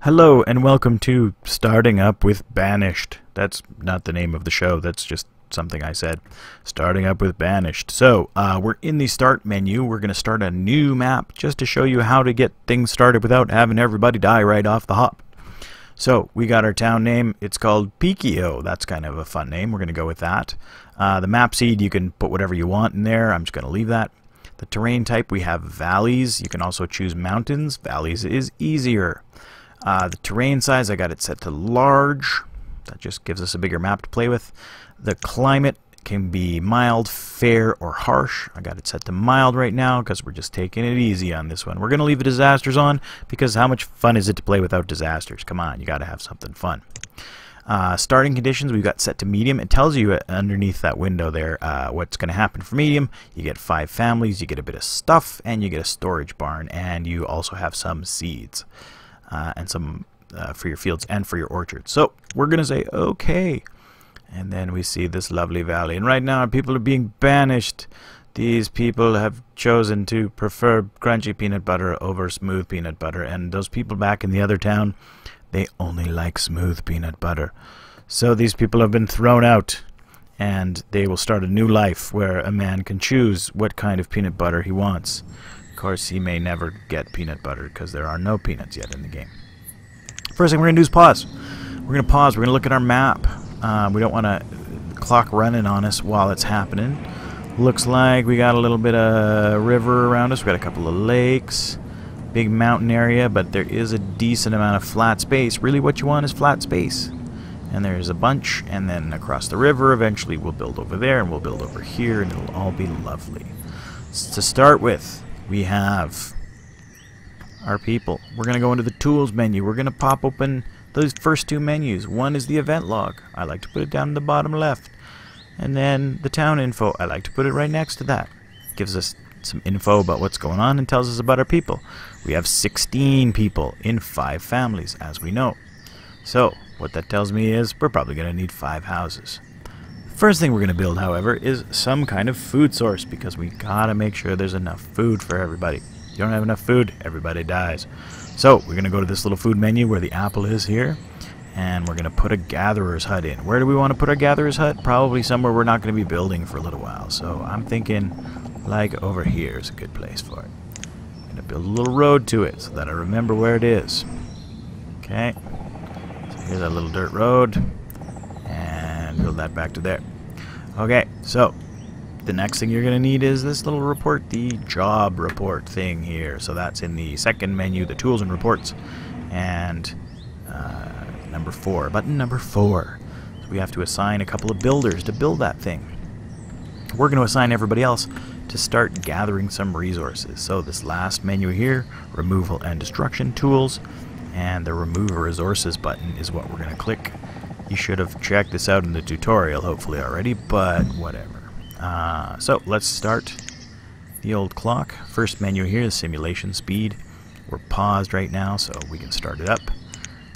Hello and welcome to Starting Up with Banished. That's not the name of the show, that's just something I said. Starting Up with Banished. So, we're in the start menu. We're going to start a new map just to show you how to get things started without having everybody die right off the hop. So, we got our town name. It's called Pikio. That's kind of a fun name. We're going to go with that. The map seed, you can put whatever you want in there. I'm just going to leave that. The terrain type, we have valleys. You can also choose mountains. Valleys is easier. The terrain size, I got it set to large. That just gives us a bigger map to play with. The climate can be mild, fair, or harsh. I got it set to mild right now because we're just taking it easy on this one. We're going to leave the disasters on because how much fun is it to play without disasters? Come on, you got to have something fun. Starting conditions, we've got set to medium. It tells you underneath that window there what's going to happen for medium. You get 5 families, you get a bit of stuff, and you get a storage barn, and you also have some seeds. And some for your fields and for your orchards. So we're going to say okay. And then we see this lovely valley. And right now people are being banished. These people have chosen to prefer crunchy peanut butter over smooth peanut butter. And those people back in the other town, they only like smooth peanut butter. So these people have been thrown out. And they will start a new life where a man can choose what kind of peanut butter he wants. Of course, he may never get peanut butter because there are no peanuts yet in the game. First thing we're going to do is pause. We're going to pause. We're going to look at our map. We don't want a clock running on us while it's happening. Looks like we got a little bit of river around us. We got a couple of lakes. Big mountain area, but there is a decent amount of flat space. Really what you want is flat space. And there's a bunch, and then across the river, eventually we'll build over there, and we'll build over here, and it'll all be lovely. To start with, we have our people. We're going to go into the tools menu. We're going to pop open those first 2 menus. One is the event log. I like to put it down in the bottom left. And then the town info. I like to put it right next to that. Gives us some info about what's going on and tells us about our people. We have 16 people in 5 families, as we know. So, what that tells me is we're probably going to need 5 houses. First thing we're going to build, however, is some kind of food source because we gotta make sure there's enough food for everybody. If you don't have enough food, everybody dies. So we're going to go to this little food menu where the apple is here, and we're going to put a gatherer's hut in. Where do we want to put our gatherer's hut? Probably somewhere we're not going to be building for a little while. So I'm thinking like over here is a good place for it. I'm going to build a little road to it so that I remember where it is. Okay, so here's that little dirt road. Build that back to there. Okay, so the next thing you're going to need is this little report, the job report thing here. So that's in the second menu, the tools and reports, and number 4, button number 4. So we have to assign a couple of builders to build that thing. We're going to assign everybody else to start gathering some resources. So this last menu here, removal and destruction tools, and the remove resources button is what we're going to click. You should have checked this out in the tutorial, hopefully already, but whatever. So let's start the old clock. First menu here is simulation speed. We're paused right now, so we can start it up.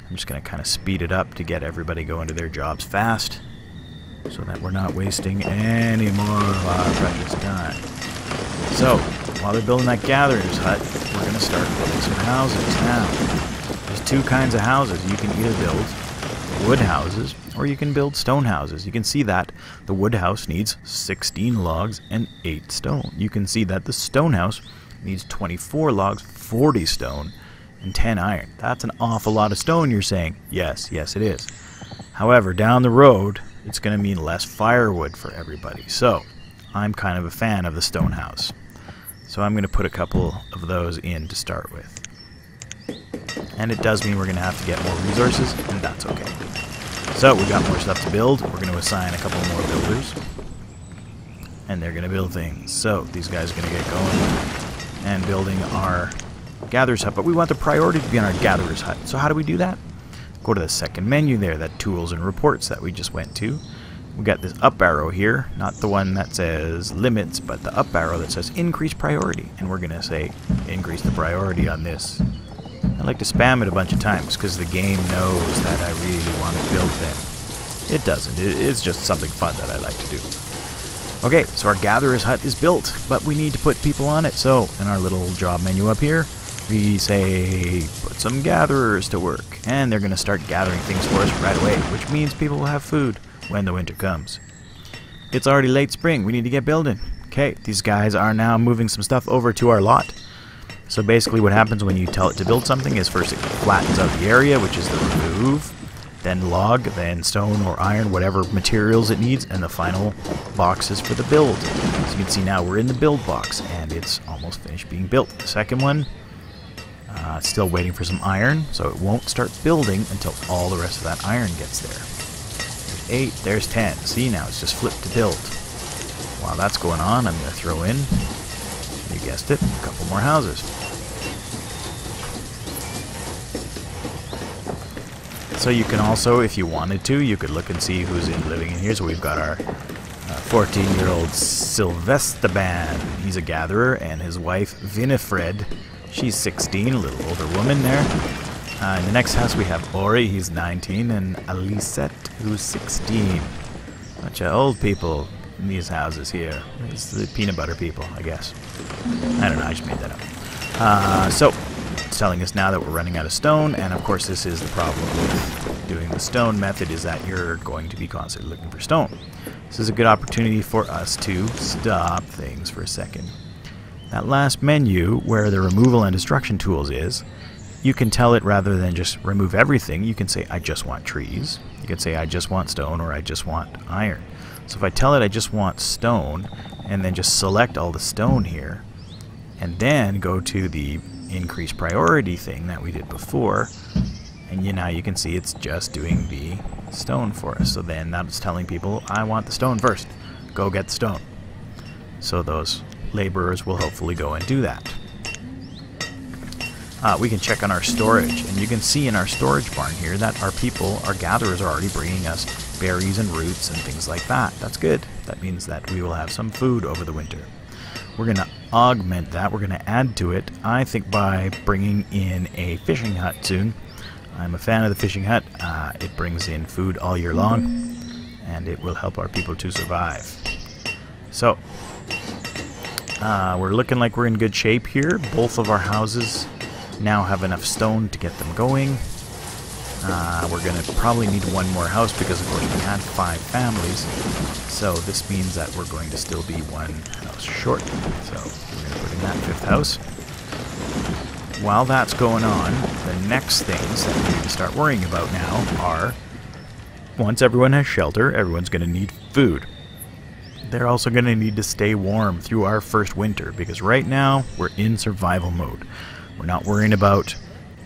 I'm just going to kind of speed it up to get everybody going to their jobs fast, so that we're not wasting any more of our precious time. So while they're building that gatherer's hut, we're going to start building some houses now. There's 2 kinds of houses. You can either build wood houses, or you can build stone houses. You can see that the wood house needs 16 logs and 8 stone. You can see that the stone house needs 24 logs, 40 stone, and 10 iron. That's an awful lot of stone, you're saying. Yes, yes it is. However, down the road, it's going to mean less firewood for everybody. So, I'm kind of a fan of the stone house. So I'm going to put a couple of those in to start with. And it does mean we're going to have to get more resources, and that's okay. So we got more stuff to build. We're going to assign a couple more builders, and they're going to build things. So these guys are going to get going and building our gatherer's hut, but we want the priority to be on our gatherer's hut. So how do we do that? Go to the second menu there, that tools and reports that we just went to. We got this up arrow here, not the one that says limits, but the up arrow that says increase priority, and we're going to say increase the priority on this. I like to spam it a bunch of times because the game knows that I really want to build them. It doesn't. It's just something fun that I like to do. Okay, so our gatherer's hut is built, but we need to put people on it. So in our little job menu up here, we say put some gatherers to work, and they're going to start gathering things for us right away, which means people will have food when the winter comes. It's already late spring. We need to get building. Okay, these guys are now moving some stuff over to our lot. So basically what happens when you tell it to build something is first it flattens out the area, which is the remove, then log, then stone or iron, whatever materials it needs, and the final box is for the build. So you can see now we're in the build box, and it's almost finished being built. The second one, still waiting for some iron, so it won't start building until all the rest of that iron gets there. There's 8, there's 10. See, now it's just flipped to build. While that's going on, I'm going to throw in, you guessed it, a couple more houses. So you can also, if you wanted to, you could look and see who's living in here. So we've got our 14-year-old Sylvestaban. He's a gatherer, and his wife, Winifred. She's 16, a little older woman there. In the next house we have Ori, he's 19, and Alicette, who's 16. Bunch of old people in these houses here. It's the peanut butter people, I guess. I don't know, I just made that up. So, it's telling us now that we're running out of stone, and of course this is the problem with doing the stone method, is that you're going to be constantly looking for stone. This is a good opportunity for us to stop things for a second. That last menu, where the removal and destruction tools is, you can tell it rather than just remove everything, you can say, I just want trees. You can say, I just want stone, or I just want iron. So if I tell it I just want stone, and then just select all the stone here, and then go to the increase priority thing that we did before, and now you can see it's just doing the stone for us. So then that's telling people, I want the stone first. Go get the stone. So those laborers will hopefully go and do that. We can check on our storage, and you can see in our storage barn here that our people, our gatherers, are already bringing us berries and roots and things like that. That's good. That means that we will have some food over the winter. We're going to augment that. We're going to add to it, I think, by bringing in a fishing hut soon. I'm a fan of the fishing hut. It brings in food all year long, and it will help our people to survive. So, we're looking like we're in good shape here. Both of our houses now have enough stone to get them going. We're going to probably need one more house because, of course, we had 5 families. So this means that we're going to still be one house short. So we're going to put in that 5th house. While that's going on, the next things that we need to start worrying about now are, once everyone has shelter, everyone's going to need food. They're also going to need to stay warm through our first winter, because right now we're in survival mode. We're not worrying about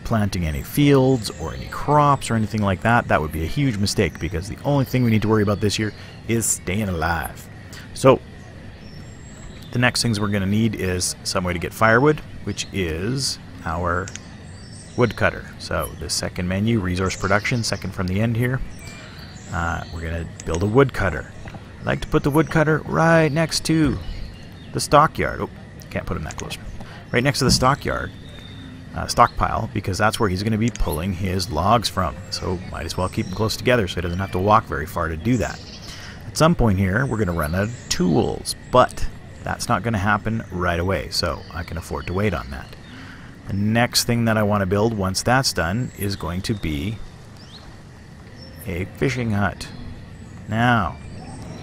planting any fields or any crops or anything like that. That would be a huge mistake, because the only thing we need to worry about this year is staying alive. So the next things we're going to need is some way to get firewood, which is our woodcutter. So the second menu, resource production, second from the end here. We're going to build a woodcutter. I like to put the woodcutter right next to the stockyard. Oh, can't put him that close. Right next to the stockyard. Stockpile, because that's where he's going to be pulling his logs from. So might as well keep them close together so he doesn't have to walk very far to do that. At some point here, we're going to run out of tools, but that's not going to happen right away, so I can afford to wait on that. The next thing that I want to build once that's done is going to be a fishing hut. Now,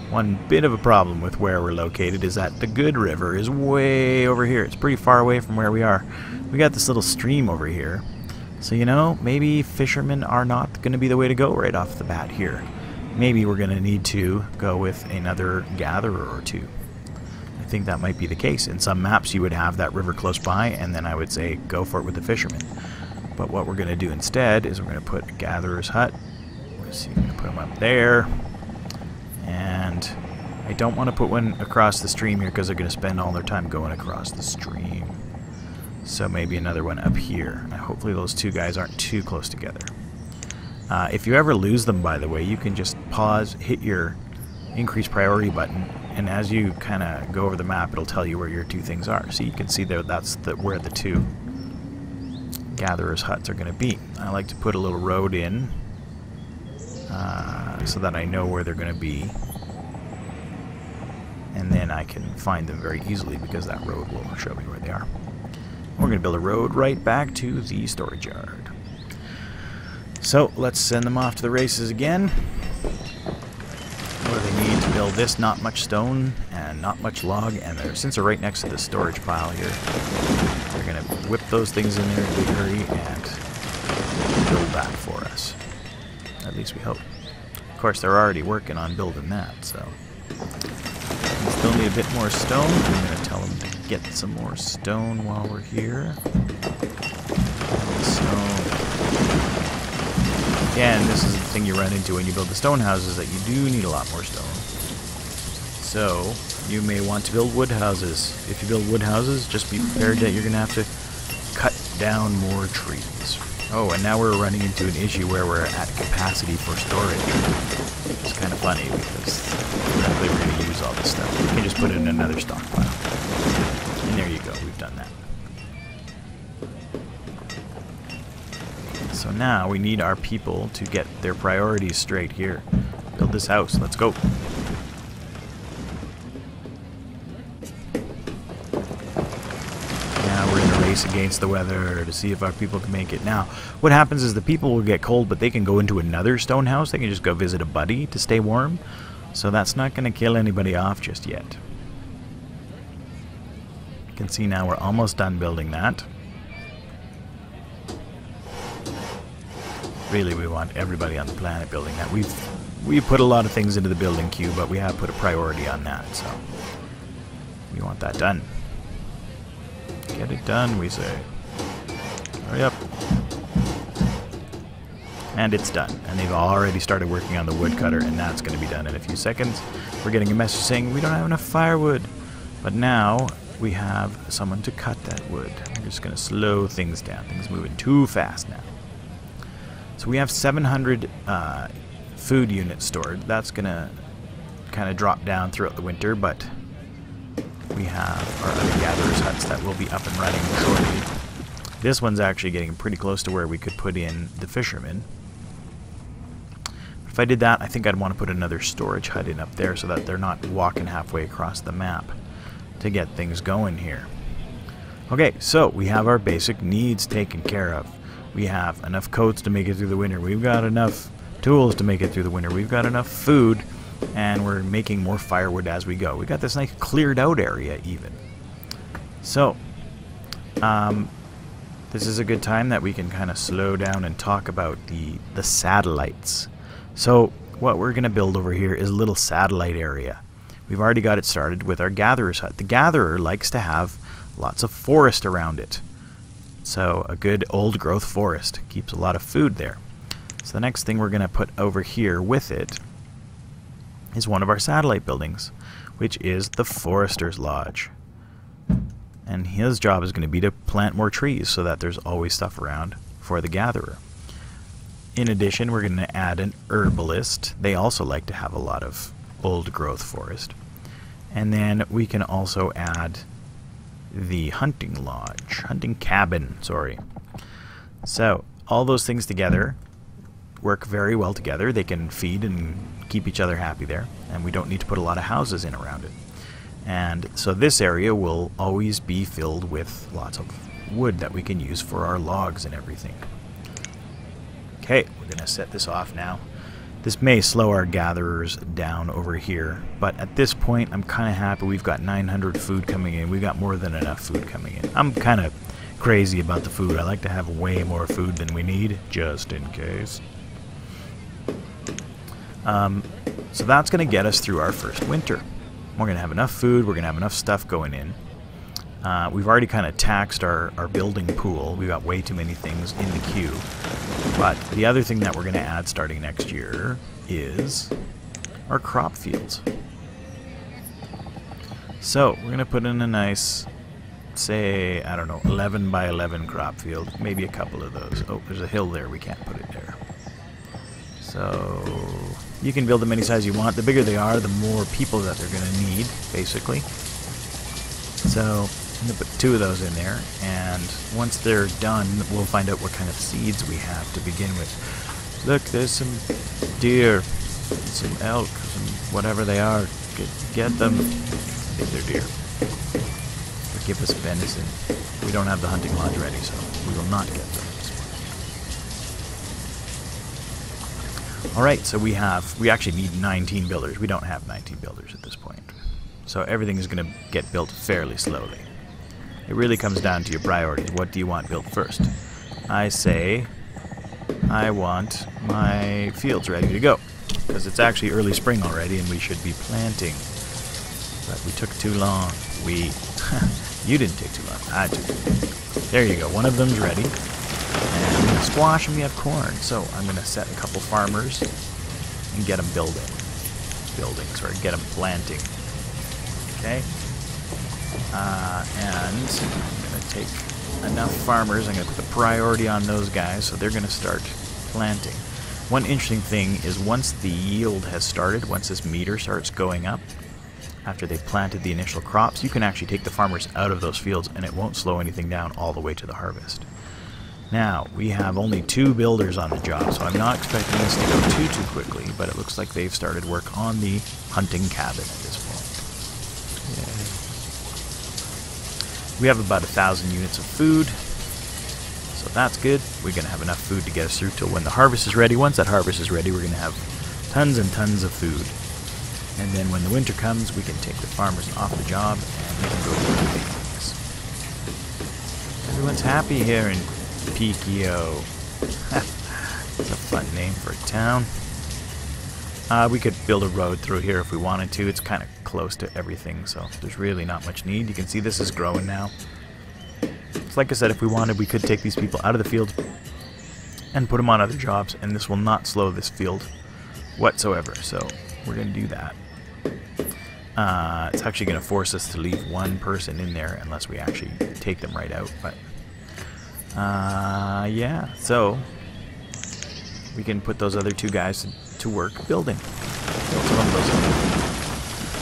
one bit of a problem with where we're located is that the Good River is way over here. It's pretty far away from where we are. We got this little stream over here. So, you know, maybe fishermen are not going to be the way to go right off the bat here. Maybe we're going to need to go with another gatherer or two. I think that might be the case. In some maps you would have that river close by, and then I would say go for it with the fishermen. But what we're going to do instead is we're going to put a gatherer's hut. Let's see, we're going to put them up there. And I don't want to put one across the stream here because they're going to spend all their time going across the stream. So maybe another one up here. Hopefully those two guys aren't too close together. If you ever lose them, by the way, you can just pause, hit your increase priority button, and as you kind of go over the map, it'll tell you where your two things are. So you can see there, that's where the two gatherers' huts are going to be. I like to put a little road in so that I know where they're going to be, and then I can find them very easily because that road will show me where they are. We're going to build a road right back to the storage yard. So let's send them off to the races again. What do they need to build this? Not much stone and not much log, and since they're right next to the storage pile here, they're going to whip those things in there in a big hurry and build that for us. At least we hope. Of course, they're already working on building that, so we still need a bit more stone. I'm going to tell them to get some more stone while we're here. Stone. Again, this is the thing you run into when you build the stone houses, that you do need a lot more stone. So, you may want to build wood houses. If you build wood houses, just be prepared that you're going to have to cut down more trees. Oh, and now we're running into an issue where we're at capacity for storage. It's kind of funny because we're going to use all this stuff. We can just put it in another stockpile. And there you go, we've done that. So now we need our people to get their priorities straight here. Build this house. Let's go. Now we're in a race against the weather to see if our people can make it. Now, what happens is the people will get cold, but they can go into another stone house. They can just go visit a buddy to stay warm. So that's not going to kill anybody off just yet. You can see now we're almost done building that. Really, we want everybody on the planet building that. We've put a lot of things into the building queue, but we have put a priority on that, so we want that done. Get it done, we say. Hurry up. And it's done. And they've already started working on the woodcutter, and that's going to be done in a few seconds. We're getting a message saying we don't have enough firewood. But now we have someone to cut that wood. We're just going to slow things down. Things moving too fast now. So we have 700 food units stored. That's going to kind of drop down throughout the winter, but we have our other gatherers' huts that will be up and running shortly. This one's actually getting pretty close to where we could put in the fishermen. If I did that, I think I'd want to put another storage hut in up there so that they're not walking halfway across the map to get things going here. Okay, so we have our basic needs taken care of. We have enough coats to make it through the winter. We've got enough tools to make it through the winter. We've got enough food, and we're making more firewood as we go. We got this nice cleared out area even. So, this is a good time that we can kind of slow down and talk about the satellites. So, what we're going to build over here is a little satellite area. We've already got it started with our gatherer's hut. The gatherer likes to have lots of forest around it. So a good old growth forest keeps a lot of food there. So the next thing we're going to put over here with it is one of our satellite buildings, which is the Forester's Lodge. And his job is going to be to plant more trees so that there's always stuff around for the gatherer. In addition, we're going to add an herbalist. They also like to have a lot of old growth forest. And then we can also add the hunting cabin, sorry. So all those things together work very well together. They can feed and keep each other happy there, and we don't need to put a lot of houses in around it. And so this area will always be filled with lots of wood that we can use for our logs and everything. Okay, we're going to set this off now. This may slow our gatherers down over here, but at this point I'm kind of happy. We've got 900 food coming in. We've got more than enough food coming in. I'm kind of crazy about the food. I like to have way more food than we need, just in case. So that's going to get us through our first winter. We're going to have enough food. We're going to have enough stuff going in. We've already kind of taxed our building pool. We've got way too many things in the queue. But the other thing that we're going to add starting next year is our crop fields. So we're going to put in a nice, say, I don't know, 11 by 11 crop field. Maybe a couple of those. Oh, there's a hill there. We can't put it there. So you can build them any size you want. The bigger they are, the more people that they're going to need, basically. So I'm going to put 2 of those in there, and once they're done, we'll find out what kind of seeds we have to begin with. Look, there's some deer, some elk, some whatever they are. Get them. I think they're deer. Or give us venison. We don't have the hunting lodge ready, so we will not get them. Alright, so we actually need 19 builders. We don't have 19 builders at this point. So everything is going to get built fairly slowly. It really comes down to your priorities. What do you want built first? I say I want my fields ready to go. Because it's actually early spring already and we should be planting. But we took too long. You didn't take too long. I took too long. There you go. One of them's ready. And we have squash and we have corn. So I'm going to set a couple farmers and get them get them planting. Okay. And I'm going to take enough farmers. I'm going to put the priority on those guys so they're going to start planting. One interesting thing is once the yield has started, once this meter starts going up, after they've planted the initial crops, you can actually take the farmers out of those fields and it won't slow anything down all the way to the harvest. Now, we have only 2 builders on the job, so I'm not expecting this to go too quickly, but it looks like they've started work on the hunting cabin at this point. Yay. We have about 1,000 units of food. So that's good. We're going to have enough food to get us through till when the harvest is ready. Once that harvest is ready, we're going to have tons and tons of food. And then when the winter comes, we can take the farmers off the job and they can go do other things. Everyone's happy here in Pikio. It's a fun name for a town. We could build a road through here if we wanted to. It's kind of close to everything, so there's really not much need. You can see this is growing now. Like I said, if we wanted, we could take these people out of the field and put them on other jobs, and this will not slow this field whatsoever. So we're going to do that. It's actually going to force us to leave one person in there unless we actually take them right out. But yeah, so we can put those other 2 guys to work building.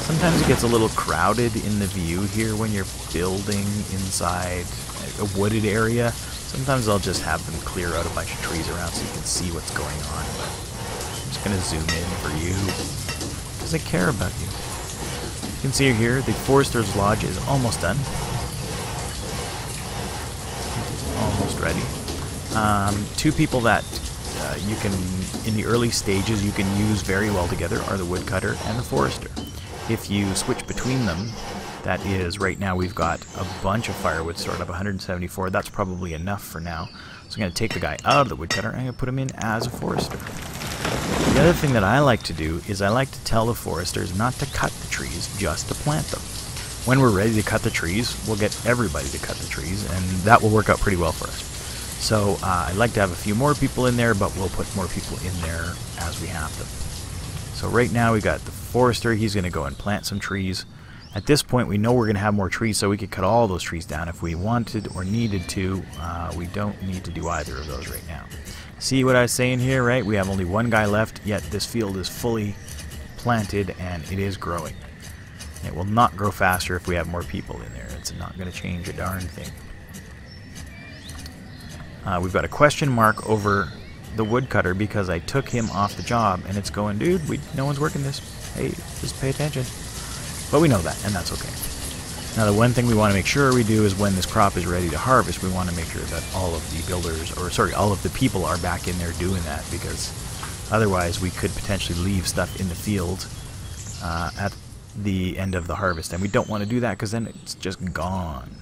Sometimes it gets a little crowded in the view here when you're building inside a wooded area. Sometimes I'll just have them clear out a bunch of trees around so you can see what's going on. But I'm just going to zoom in for you because I care about you. You can see here the Forester's Lodge is almost done. It's almost ready. 2 people that you can, in the early stages, you can use very well together are the woodcutter and the forester. If you switch between them, that is, right now we've got a bunch of firewood stored up, 174. That's probably enough for now. So I'm going to take the guy out of the woodcutter and I'm going to put him in as a forester. The other thing that I like to do is I like to tell the foresters not to cut the trees, just to plant them. When we're ready to cut the trees, we'll get everybody to cut the trees, and that will work out pretty well for us. So I'd like to have a few more people in there, but we'll put more people in there as we have them. So right now we got the forester. He's going to go and plant some trees. At this point, we know we're going to have more trees, so we could cut all those trees down if we wanted or needed to. We don't need to do either of those right now. See what I was saying here, right? We have only 1 guy left, yet this field is fully planted and it is growing. It will not grow faster if we have more people in there. It's not going to change a darn thing. We've got a question mark over the woodcutter because I took him off the job, and it's going, dude, no one's working this. Hey, just pay attention. But we know that, and that's okay. Now, the one thing we want to make sure we do is when this crop is ready to harvest, we want to make sure that all of the builders, all of the people are back in there doing that, because otherwise we could potentially leave stuff in the field at the end of the harvest, and we don't want to do that because then it's just gone.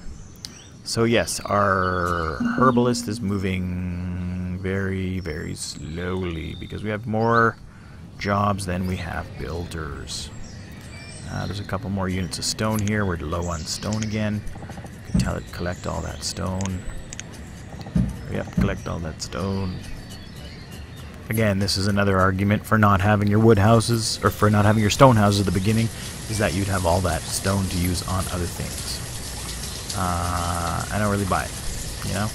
So yes, our herbalist is moving very, very slowly because we have more jobs than we have builders. There's a couple more units of stone here. We're low on stone again. We can tell it collect all that stone. Yep, collect all that stone. Again, this is another argument for not having your wood houses, or for not having your stone houses at the beginning, is that you'd have all that stone to use on other things. I don't really buy it, you know?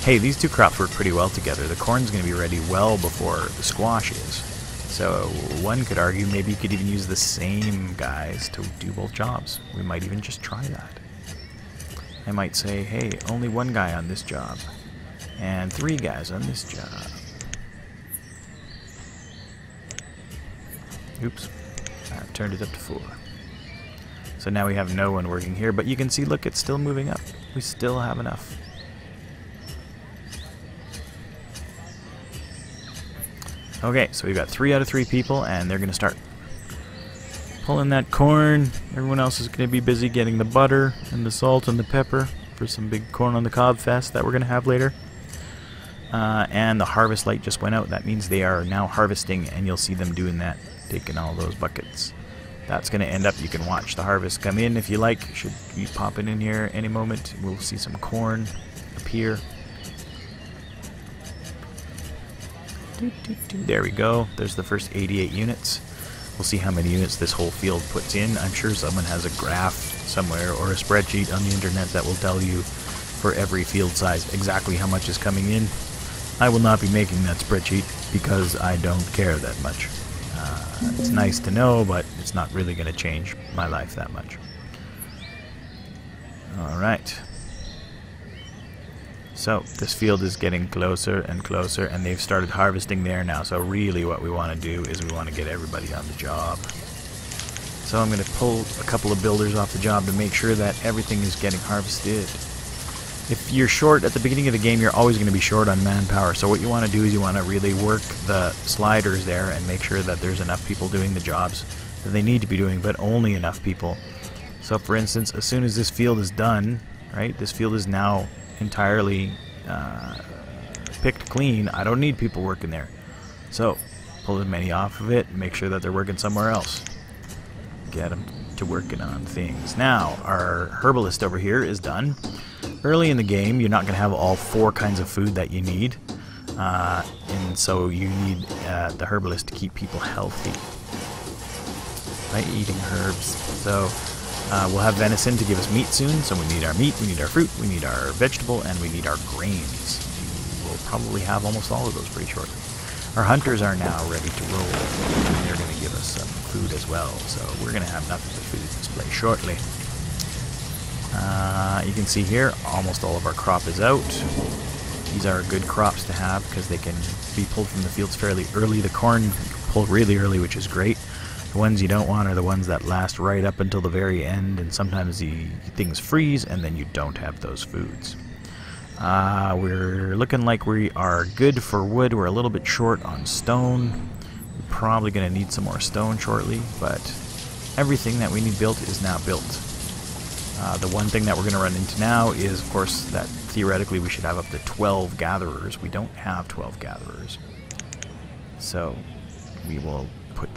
Hey, these 2 crops work pretty well together. The corn's going to be ready well before the squash is. So one could argue maybe you could even use the same guys to do both jobs. We might even just try that. I might say, hey, only 1 guy on this job, and 3 guys on this job. Oops, I've turned it up to 4. So now we have no one working here, but you can see, look, it's still moving up. We still have enough. Okay, so we've got 3 out of 3 people, and they're going to start pulling that corn. Everyone else is going to be busy getting the butter and the salt and the pepper for some big corn on the cob fest that we're going to have later. And the harvest light just went out. That means they are now harvesting, and you'll see them doing that, taking all those buckets. That's going to end up, you can watch the harvest come in if you like. Should be popping in here any moment. We'll see some corn appear. There we go. There's the first 88 units. We'll see how many units this whole field puts in. I'm sure someone has a graph somewhere or a spreadsheet on the internet that will tell you for every field size exactly how much is coming in. I will not be making that spreadsheet because I don't care that much. It's nice to know, but it's not really going to change my life that much. Alright. So, this field is getting closer and closer, and they've started harvesting there now. So really what we want to do is we want to get everybody on the job. So I'm going to pull a couple of builders off the job to make sure that everything is getting harvested. If you're short at the beginning of the game, you're always going to be short on manpower. So what you want to do is you want to really work the sliders there and make sure that there's enough people doing the jobs that they need to be doing, but only enough people. So for instance, as soon as this field is done, right, this field is now entirely picked clean. I don't need people working there. So pull as many off of it and make sure that they're working somewhere else. Get them to working on things. Now, our herbalist over here is done. Early in the game, you're not going to have all 4 kinds of food that you need. And so you need the herbalist to keep people healthy by eating herbs. So we'll have venison to give us meat soon. So we need our meat, we need our fruit, we need our vegetable, and we need our grains. We'll probably have almost all of those pretty shortly. Our hunters are now ready to roll. And they're going to give us some food as well. So we're going to have nothing but food display shortly. You can see here, almost all of our crop is out. These are good crops to have because they can be pulled from the fields fairly early. The corn pulled really early, which is great. The ones you don't want are the ones that last right up until the very end, and sometimes the things freeze and then you don't have those foods. We're looking like we are good for wood. We're a little bit short on stone. We're probably going to need some more stone shortly, but everything that we need built is now built. The one thing that we're going to run into now is, of course, that theoretically we should have up to 12 gatherers. We don't have 12 gatherers. So we will put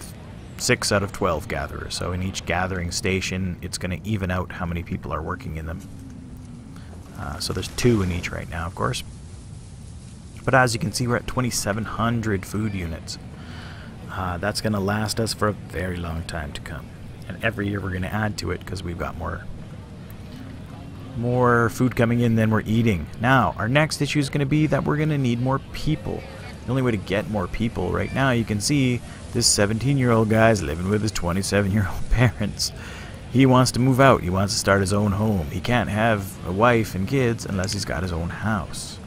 6 out of 12 gatherers. So in each gathering station, it's going to even out how many people are working in them. So there's 2 in each right now, of course. But as you can see, we're at 2,700 food units. That's going to last us for a very long time to come. And every year we're going to add to it because we've got more food coming in than we're eating. Now, our next issue is going to be that we're going to need more people. The only way to get more people right now, you can see this 17-year-old guy's living with his 27-year-old parents. He wants to move out. He wants to start his own home. He can't have a wife and kids unless he's got his own house.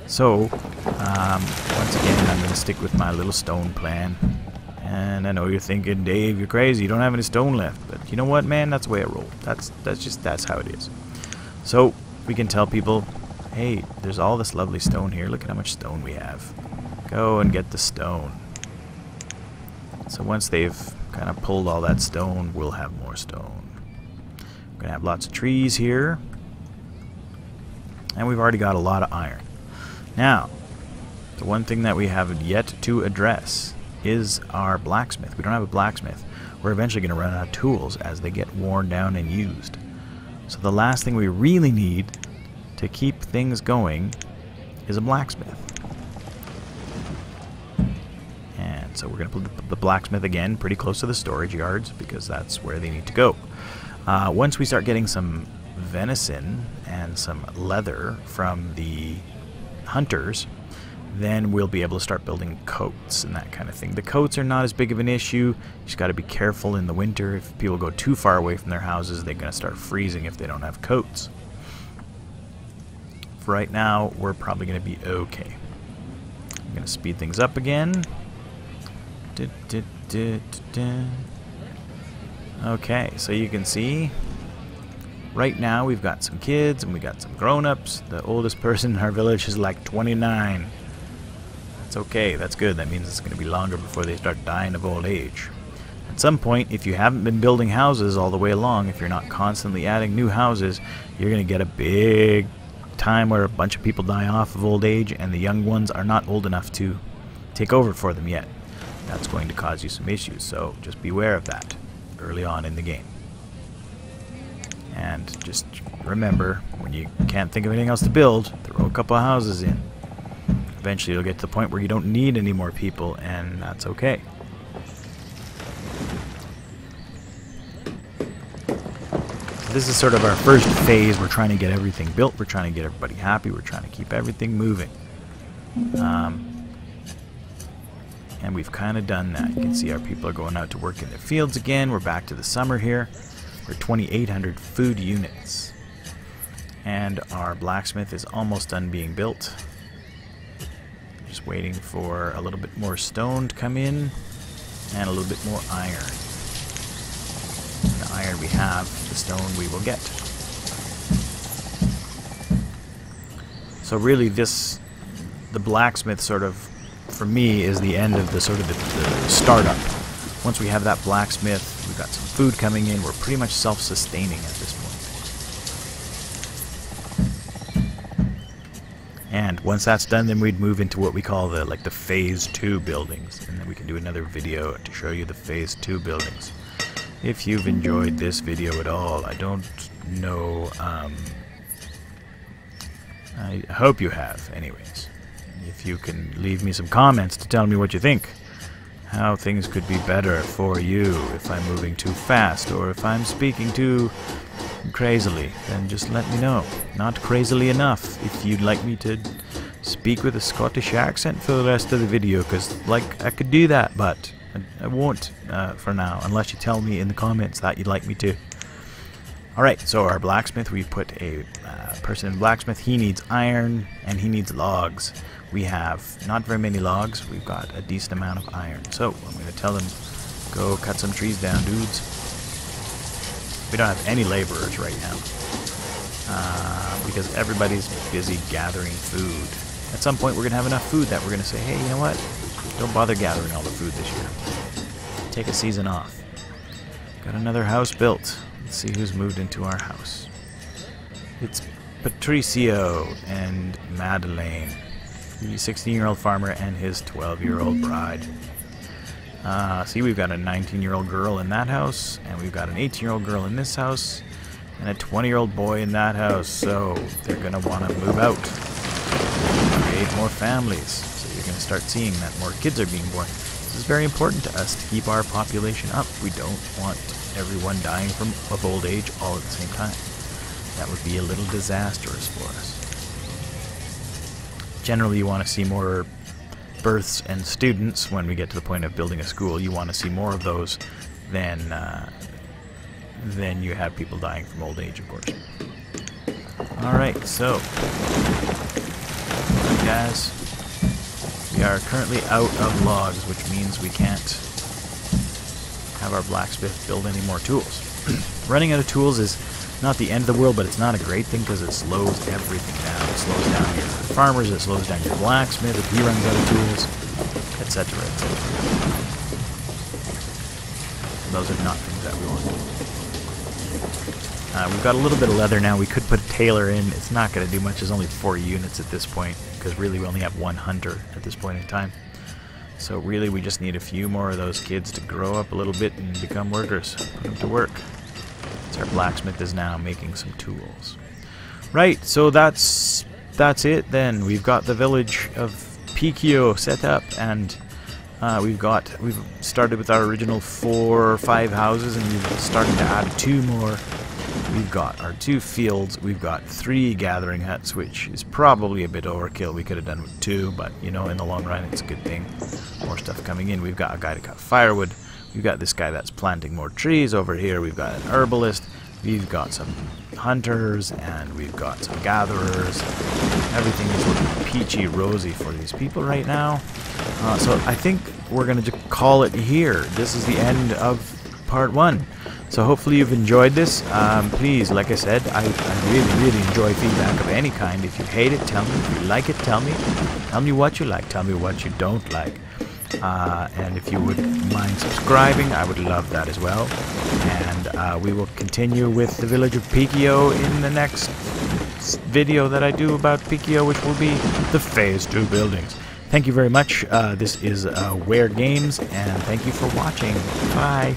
So, once again, I'm going to stick with my little stone plan. And I know you're thinking, Dave, you're crazy. You don't have any stone left. But you know what, man? That's the way I roll. That's how it is. So we can tell people, hey, there's all this lovely stone here. Look at how much stone we have. Go and get the stone. So once they've kind of pulled all that stone, we'll have more stone. We're going to have lots of trees here. And we've already got a lot of iron. Now, the one thing that we have yet to address is our blacksmith. We don't have a blacksmith. We're eventually going to run out of tools as they get worn down and used. So the last thing we really need to keep things going is a blacksmith. And so we're going to put the blacksmith again pretty close to the storage yards because that's where they need to go. Once we start getting some venison and some leather from the hunters, then we'll be able to start building coats and that kind of thing. The coats are not as big of an issue. You just got to be careful in the winter. If people go too far away from their houses, they're going to start freezing if they don't have coats. For right now, we're probably going to be okay. I'm going to speed things up again. Okay, so you can see Right now we've got some kids and we got some grown-ups. The oldest person in our village is like 29. That's okay, that's good. That means it's going to be longer before they start dying of old age. At some point, if you haven't been building houses all the way along, if you're not constantly adding new houses, you're going to get a big time where a bunch of people die off of old age and the young ones are not old enough to take over for them yet. That's going to cause you some issues, so just beware of that early on in the game. And just remember, when you can't think of anything else to build, throw a couple of houses in. Eventually you'll get to the point where you don't need any more people, and that's okay. This is sort of our first phase. We're trying to get everything built. We're trying to get everybody happy. We're trying to keep everything moving. And we've kind of done that. You can see our people are going out to work in their fields again. We're back to the summer here. We're 2,800 food units. And our blacksmith is almost done being built. Just waiting for a little bit more stone to come in and a little bit more iron. The iron we have, the stone we will get. So really the blacksmith sort of, for me, is the end of the sort of the startup. Once we have that blacksmith, we've got some food coming in, we're pretty much self-sustaining at this point. And once that's done, then we'd move into what we call the phase 2 buildings, and then we can do another video to show you the phase 2 buildings. If you've enjoyed this video at all, I don't know, I hope you have, anyways. If you can leave me some comments to tell me what you think, how things could be better for you, if I'm moving too fast, or if I'm speaking too crazily, then just let me know. Not crazily enough, if you'd like me to speak with a Scottish accent for the rest of the video, because, I could do that, but I won't for now, unless you tell me in the comments that you'd like me to. Alright, so our blacksmith, we put a person in blacksmith. He needs iron, and he needs logs. We have not very many logs. We've got a decent amount of iron. So, I'm going to tell him, go cut some trees down, dudes. We don't have any laborers right now, because everybody's busy gathering food. At some point, we're going to have enough food that we're going to say, hey, you know what? Don't bother gathering all the food this year. Take a season off. Got another house built. Let's see who's moved into our house. It's Patricio and Madeleine, the 16-year-old farmer and his 12-year-old bride. See, we've got a 19-year-old girl in that house, and we've got an 18-year-old girl in this house, and a 20-year-old boy in that house. So they're going to want to move out, create more families. You're going to start seeing that more kids are being born. This is very important to us to keep our population up. We don't want everyone dying of old age all at the same time. That would be a little disastrous for us. Generally, you want to see more births and students when we get to the point of building a school. You want to see more of those than you have people dying from old age, of course. Alright, so, guys, we are currently out of logs, which means we can't have our blacksmith build any more tools. Running out of tools is not the end of the world, but it's not a great thing because it slows everything down. It slows down your farmers, it slows down your blacksmith if he runs out of tools, etc., etc. Those are not things that we want. We've got a little bit of leather now. We could put a tailor in. It's not going to do much. There's only 4 units at this point, because really we only have 1 hunter at this point in time. So really we just need a few more of those kids to grow up a little bit and become workers. Put them to work. So our blacksmith is now making some tools. Right, so that's it then. We've got the village of Pikio set up, and we've started with our original 4 or 5 houses, and we've started to add 2 more. We've got our 2 fields, we've got 3 gathering huts, which is probably a bit overkill. We could have done with 2, but you know, in the long run it's a good thing. More stuff coming in. We've got a guy to cut firewood. We've got this guy that's planting more trees over here. We've got an herbalist. We've got some hunters, and we've got some gatherers. Everything is looking peachy rosy for these people right now. So I think we're going to call it here. This is the end of part 1. So hopefully you've enjoyed this. Please, like I said, I really enjoy feedback of any kind. If you hate it, tell me. If you like it, tell me. Tell me what you like. Tell me what you don't like. And if you would mind subscribing, I would love that as well. And we will continue with the village of Pikio in the next video that I do about Pikio, which will be the Phase 2 buildings. Thank you very much. This is Where Games, and thank you for watching. Bye.